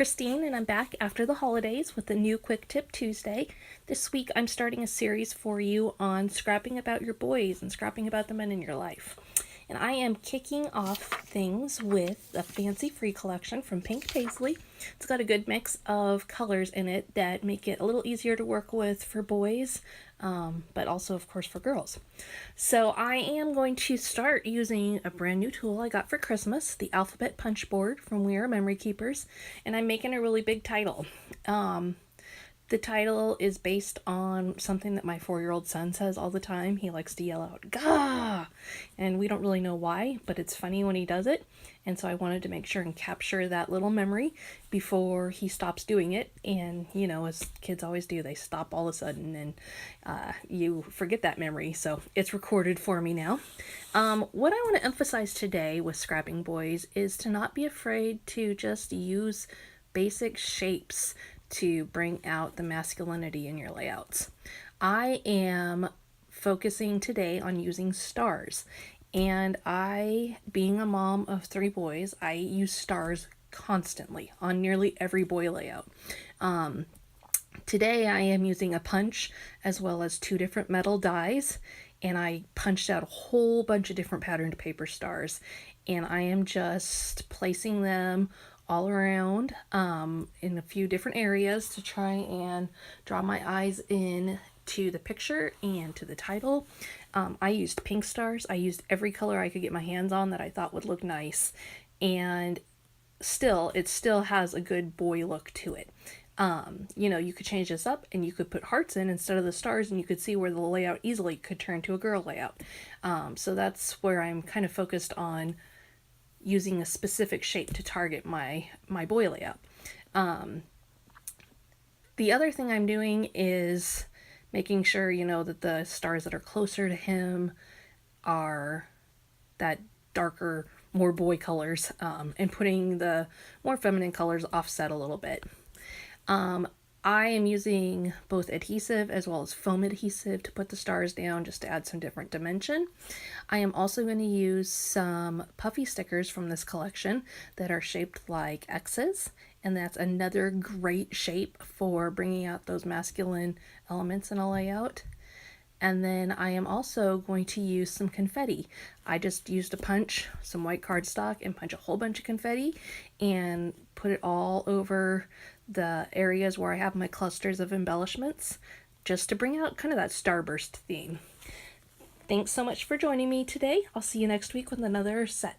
Christine, and I'm back after the holidays with a new Quick Tip Tuesday. This week I'm starting a series for you on scrapping about your boys and scrapping about the men in your life. And I am kicking off things with the Fancy Free collection from Pink Paisley. It's got a good mix of colors in it that make it a little easier to work with for boys, but also, of course, for girls. So I am going to start using a brand new tool I got for Christmas, the Alphabet Punch Board from We Are Memory Keepers, and I'm making a really big title. The title is based on something that my 4-year-old son says all the time. He likes to yell out, "Gah!" And we don't really know why, but it's funny when he does it. And so I wanted to make sure and capture that little memory before he stops doing it. And, you know, as kids always do, they stop all of a sudden and you forget that memory. So it's recorded for me now. What I want to emphasize today with Scrapping Boys is to not be afraid to just use basic shapes to bring out the masculinity in your layouts. I am focusing today on using stars, and being a mom of 3 boys, I use stars constantly on nearly every boy layout. Today I am using a punch as well as 2 different metal dies, and I punched out a whole bunch of different patterned paper stars, and I am just placing them all around in a few different areas to try and draw my eyes in to the picture and to the title. I used pink stars. I used every color I could get my hands on that I thought would look nice, and it still has a good boy look to it. You know, you could change this up and you could put hearts in instead of the stars, and you could see where the layout easily could turn to a girl layout. So that's where I'm kind of focused on using a specific shape to target my boy layout. The other thing I'm doing is making sure, you know, that the stars that are closer to him are that darker, more boy colors, and putting the more feminine colors offset a little bit. I am using both adhesive as well as foam adhesive to put the stars down just to add some different dimension. I am also going to use some puffy stickers from this collection that are shaped like X's, and that's another great shape for bringing out those masculine elements in a layout. And then I am also going to use some confetti. I just used a punch, some white cardstock, and punch a whole bunch of confetti and put it all over the areas where I have my clusters of embellishments, just to bring out kind of that starburst theme. Thanks so much for joining me today. I'll see you next week with another set.